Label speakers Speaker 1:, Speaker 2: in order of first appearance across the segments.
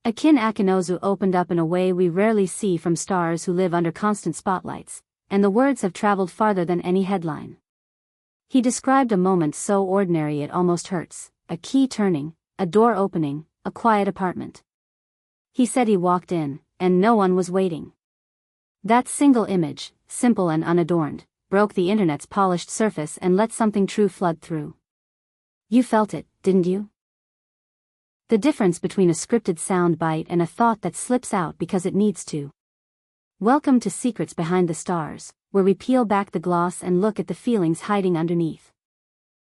Speaker 1: Akınözü opened up in a way we rarely see from stars who live under constant spotlights, and the words have traveled farther than any headline. He described a moment so ordinary it almost hurts: a key turning, a door opening, a quiet apartment. He said he walked in, and no one was waiting. That single image, simple and unadorned, broke the internet's polished surface and let something true flood through. You felt it, didn't you? The difference between a scripted soundbite and a thought that slips out because it needs to. Welcome to Secrets Behind the Stars, where we peel back the gloss and look at the feelings hiding underneath.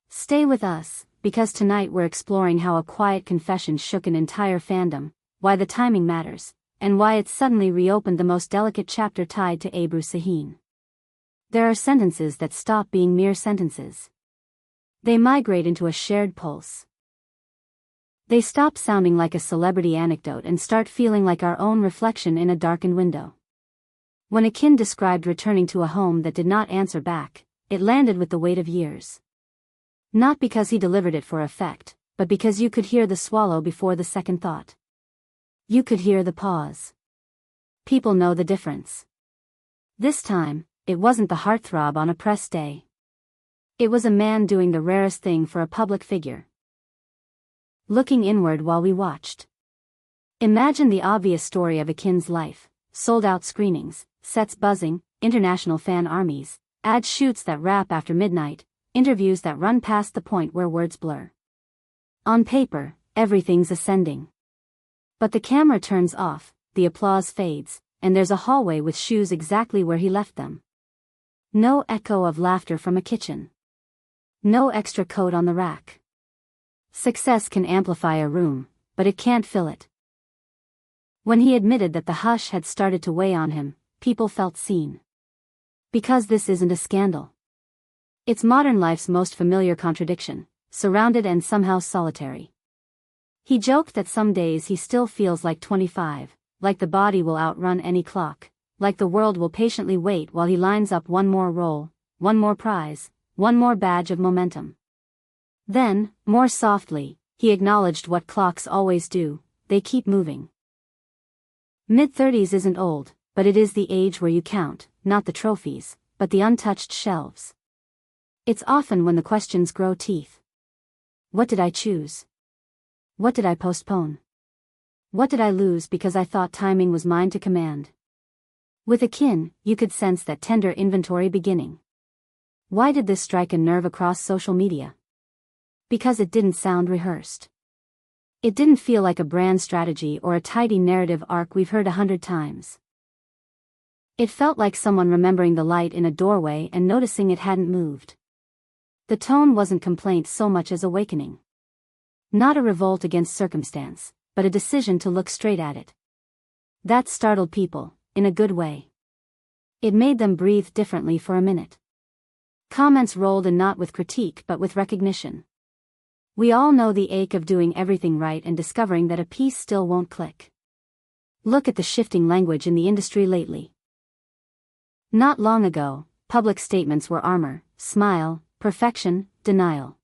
Speaker 1: Stay with us, because tonight we're exploring how a quiet confession shook an entire fandom, why the timing matters, and why it suddenly reopened the most delicate chapter tied to Abu Saheen. There are sentences that stop being mere sentences. They migrate into a shared pulse. They stop sounding like a celebrity anecdote and start feeling like our own reflection in a darkened window. When Akın described returning to a home that did not answer back, it landed with the weight of years. Not because he delivered it for effect, but because you could hear the swallow before the second thought. You could hear the pause. People know the difference. This time, it wasn't the heartthrob on a press day. It was a man doing the rarest thing for a public figure. Looking inward while we watched. Imagine the obvious story of Akın's life: sold-out screenings, sets buzzing, international fan armies, ad shoots that wrap after midnight, interviews that run past the point where words blur. On paper, everything's ascending. But the camera turns off, the applause fades, and there's a hallway with shoes exactly where he left them. No echo of laughter from a kitchen. No extra coat on the rack. Success can amplify a room, but it can't fill it. When he admitted that the hush had started to weigh on him, people felt seen. Because this isn't a scandal. It's modern life's most familiar contradiction, surrounded and somehow solitary. He joked that some days he still feels like 25, like the body will outrun any clock, like the world will patiently wait while he lines up one more role, one more prize, one more badge of momentum. Then, more softly, he acknowledged what clocks always do: they keep moving. Mid-30s isn't old, but it is the age where you count, not the trophies, but the untouched shelves. It's often when the questions grow teeth. What did I choose? What did I postpone? What did I lose because I thought timing was mine to command? With Akın, you could sense that tender inventory beginning. Why did this strike a nerve across social media? Because it didn't sound rehearsed. It didn't feel like a brand strategy or a tidy narrative arc we've heard 100 times. It felt like someone remembering the light in a doorway and noticing it hadn't moved. The tone wasn't complaint so much as awakening. Not a revolt against circumstance, but a decision to look straight at it. That startled people, in a good way. It made them breathe differently for a minute. Comments rolled in not with critique but with recognition. We all know the ache of doing everything right and discovering that a piece still won't click. Look at the shifting language in the industry lately. Not long ago, public statements were armor, smile, perfection, denial.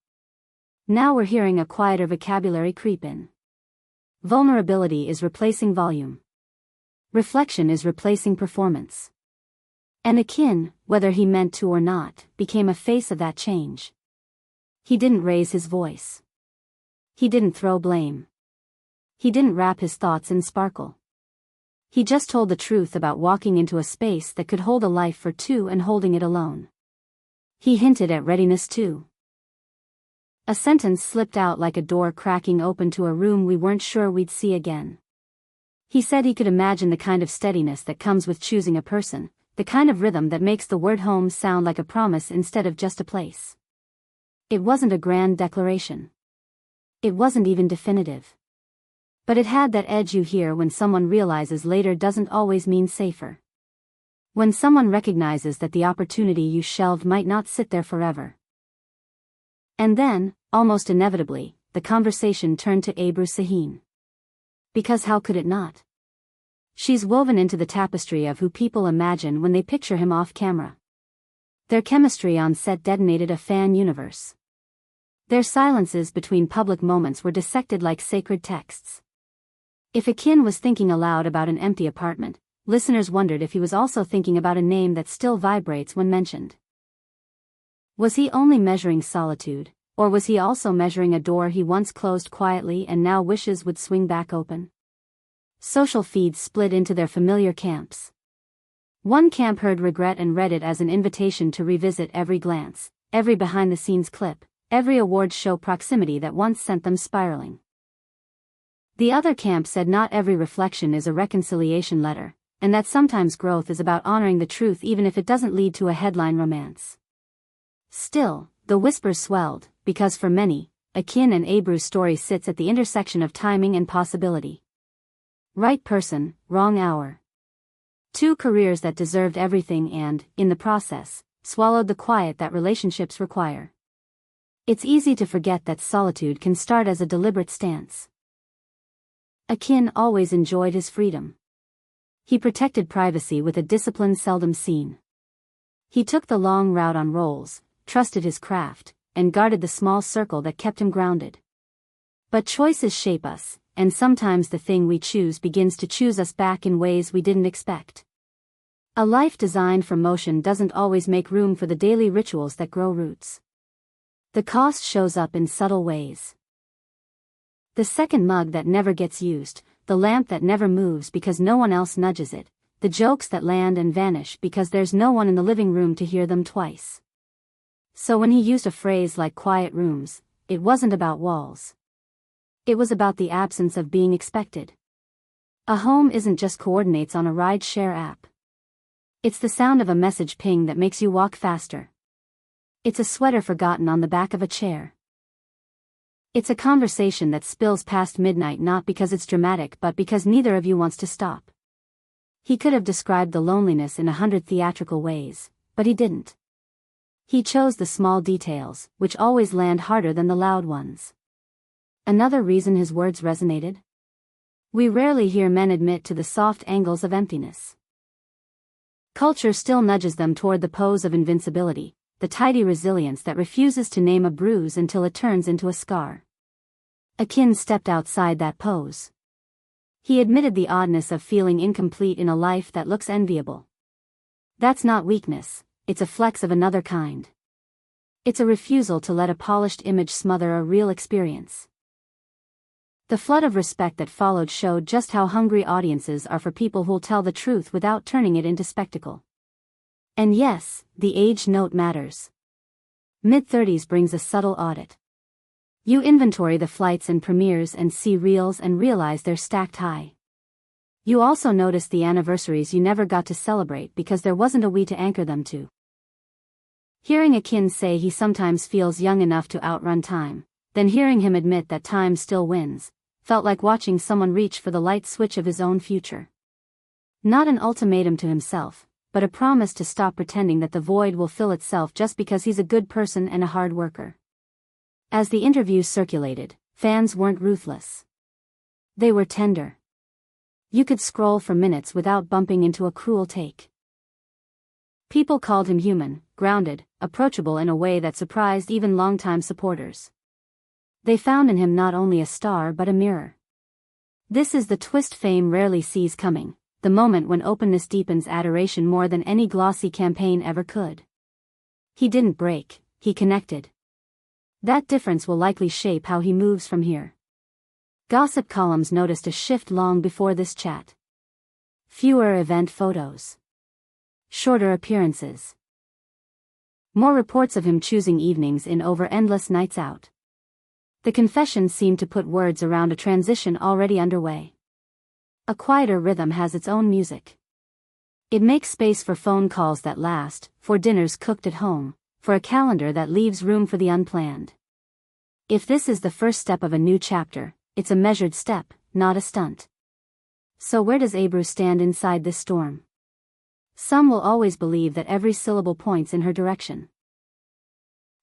Speaker 1: Now we're hearing a quieter vocabulary creep in. Vulnerability is replacing volume. Reflection is replacing performance. And Akın, whether he meant to or not, became a face of that change. He didn't raise his voice. He didn't throw blame. He didn't wrap his thoughts in sparkle. He just told the truth about walking into a space that could hold a life for two and holding it alone. He hinted at readiness too. A sentence slipped out like a door cracking open to a room we weren't sure we'd see again. He said he could imagine the kind of steadiness that comes with choosing a person, the kind of rhythm that makes the word home sound like a promise instead of just a place. It wasn't a grand declaration. It wasn't even definitive. But it had that edge you hear when someone realizes later doesn't always mean safer. When someone recognizes that the opportunity you shelved might not sit there forever. And then, almost inevitably, the conversation turned to Abu Saheen. Because how could it not? She's woven into the tapestry of who people imagine when they picture him off camera. Their chemistry on set detonated a fan universe. Their silences between public moments were dissected like sacred texts. If Akın was thinking aloud about an empty apartment, listeners wondered if he was also thinking about a name that still vibrates when mentioned. Was he only measuring solitude, or was he also measuring a door he once closed quietly and now wishes would swing back open? Social feeds split into their familiar camps. One camp heard regret and read it as an invitation to revisit every glance, every behind-the-scenes clip, every awards show proximity that once sent them spiraling. The other camp said not every reflection is a reconciliation letter, and that sometimes growth is about honoring the truth even if it doesn't lead to a headline romance. Still, the whispers swelled, because for many, Akın and Ebru's story sits at the intersection of timing and possibility. Right person, wrong hour. Two careers that deserved everything and, in the process, swallowed the quiet that relationships require. It's easy to forget that solitude can start as a deliberate stance. Akın always enjoyed his freedom. He protected privacy with a discipline seldom seen. He took the long route on roles, trusted his craft, and guarded the small circle that kept him grounded. But choices shape us, and sometimes the thing we choose begins to choose us back in ways we didn't expect. A life designed for motion doesn't always make room for the daily rituals that grow roots. The cost shows up in subtle ways. The second mug that never gets used, the lamp that never moves because no one else nudges it, the jokes that land and vanish because there's no one in the living room to hear them twice. So when he used a phrase like quiet rooms, it wasn't about walls. It was about the absence of being expected. A home isn't just coordinates on a ride-share app. It's the sound of a message ping that makes you walk faster. It's a sweater forgotten on the back of a chair. It's a conversation that spills past midnight not because it's dramatic but because neither of you wants to stop. He could have described the loneliness in 100 theatrical ways, but he didn't. He chose the small details, which always land harder than the loud ones. Another reason his words resonated? We rarely hear men admit to the soft angles of emptiness. Culture still nudges them toward the pose of invincibility, the tidy resilience that refuses to name a bruise until it turns into a scar. Akın stepped outside that pose. He admitted the oddness of feeling incomplete in a life that looks enviable. That's not weakness, it's a flex of another kind. It's a refusal to let a polished image smother a real experience. The flood of respect that followed showed just how hungry audiences are for people who'll tell the truth without turning it into spectacle. And yes, the age note matters. Mid-30s brings a subtle audit. You inventory the flights and premieres and see reels and realize they're stacked high. You also notice the anniversaries you never got to celebrate because there wasn't a we to anchor them to. Hearing Akın say he sometimes feels young enough to outrun time, then hearing him admit that time still wins, felt like watching someone reach for the light switch of his own future. Not an ultimatum to himself, but a promise to stop pretending that the void will fill itself just because he's a good person and a hard worker. As the interviews circulated, fans weren't ruthless. They were tender. You could scroll for minutes without bumping into a cruel take. People called him human, grounded, approachable in a way that surprised even longtime supporters. They found in him not only a star but a mirror. This is the twist fame rarely sees coming, the moment when openness deepens adoration more than any glossy campaign ever could. He didn't break, he connected. That difference will likely shape how he moves from here. Gossip columns noticed a shift long before this chat. Fewer event photos. Shorter appearances. More reports of him choosing evenings in over endless nights out. The confession seemed to put words around a transition already underway. A quieter rhythm has its own music. It makes space for phone calls that last, for dinners cooked at home, for a calendar that leaves room for the unplanned. If this is the first step of a new chapter, it's a measured step, not a stunt. So where does Ebru stand inside this storm? Some will always believe that every syllable points in her direction.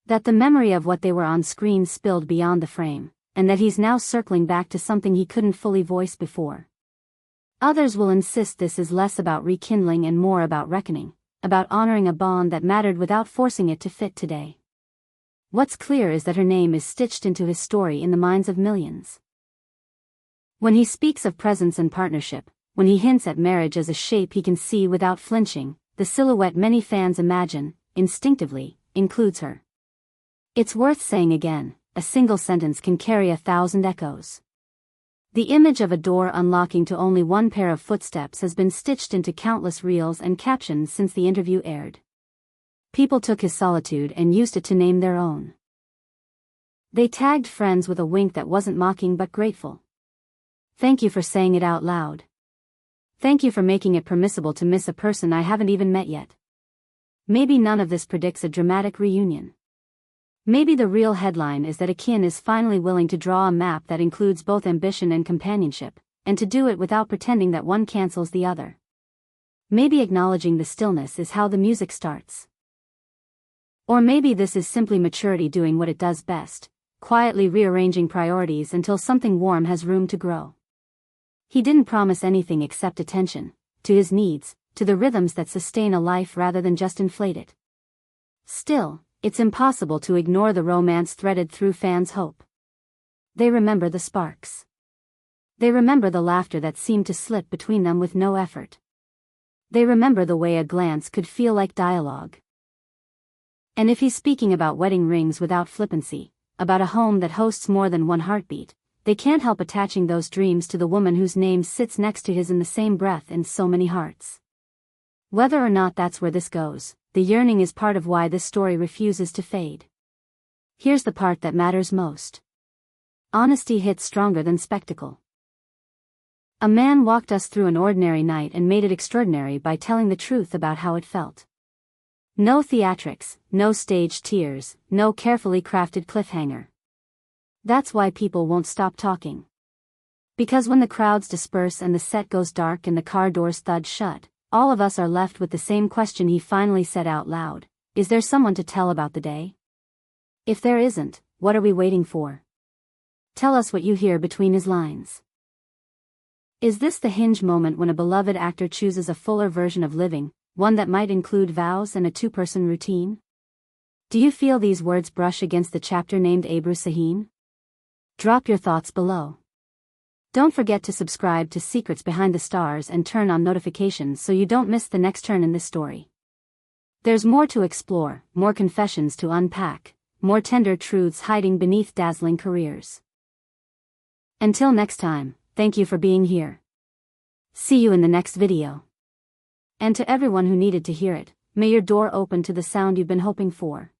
Speaker 1: That the memory of what they were on screen spilled beyond the frame, and that he's now circling back to something he couldn't fully voice before. Others will insist this is less about rekindling and more about reckoning, about honoring a bond that mattered without forcing it to fit today. What's clear is that her name is stitched into his story in the minds of millions. When he speaks of presence and partnership, when he hints at marriage as a shape he can see without flinching, the silhouette many fans imagine, instinctively, includes her. It's worth saying again, a single sentence can carry 1,000 echoes. The image of a door unlocking to only one pair of footsteps has been stitched into countless reels and captions since the interview aired. People took his solitude and used it to name their own. They tagged friends with a wink that wasn't mocking but grateful. Thank you for saying it out loud. Thank you for making it permissible to miss a person I haven't even met yet. Maybe none of this predicts a dramatic reunion. Maybe the real headline is that Akın is finally willing to draw a map that includes both ambition and companionship, and to do it without pretending that one cancels the other. Maybe acknowledging the stillness is how the music starts. Or maybe this is simply maturity doing what it does best, quietly rearranging priorities until something warm has room to grow. He didn't promise anything except attention, to his needs, to the rhythms that sustain a life rather than just inflate it. Still, it's impossible to ignore the romance threaded through fans' hope. They remember the sparks. They remember the laughter that seemed to slip between them with no effort. They remember the way a glance could feel like dialogue. And if he's speaking about wedding rings without flippancy, about a home that hosts more than one heartbeat, they can't help attaching those dreams to the woman whose name sits next to his in the same breath in so many hearts. Whether or not that's where this goes, the yearning is part of why this story refuses to fade. Here's the part that matters most. Honesty hits stronger than spectacle. A man walked us through an ordinary night and made it extraordinary by telling the truth about how it felt. No theatrics, no staged tears, no carefully crafted cliffhanger. That's why people won't stop talking. Because when the crowds disperse and the set goes dark and the car doors thud shut, all of us are left with the same question he finally said out loud: is there someone to tell about the day? If there isn't, what are we waiting for? Tell us what you hear between his lines. Is this the hinge moment when a beloved actor chooses a fuller version of living, one that might include vows and a two-person routine? Do you feel these words brush against the chapter named Abu Saheen? Drop your thoughts below. Don't forget to subscribe to Secrets Behind the Stars and turn on notifications so you don't miss the next turn in this story. There's more to explore, more confessions to unpack, more tender truths hiding beneath dazzling careers. Until next time, thank you for being here. See you in the next video. And to everyone who needed to hear it, may your door open to the sound you've been hoping for.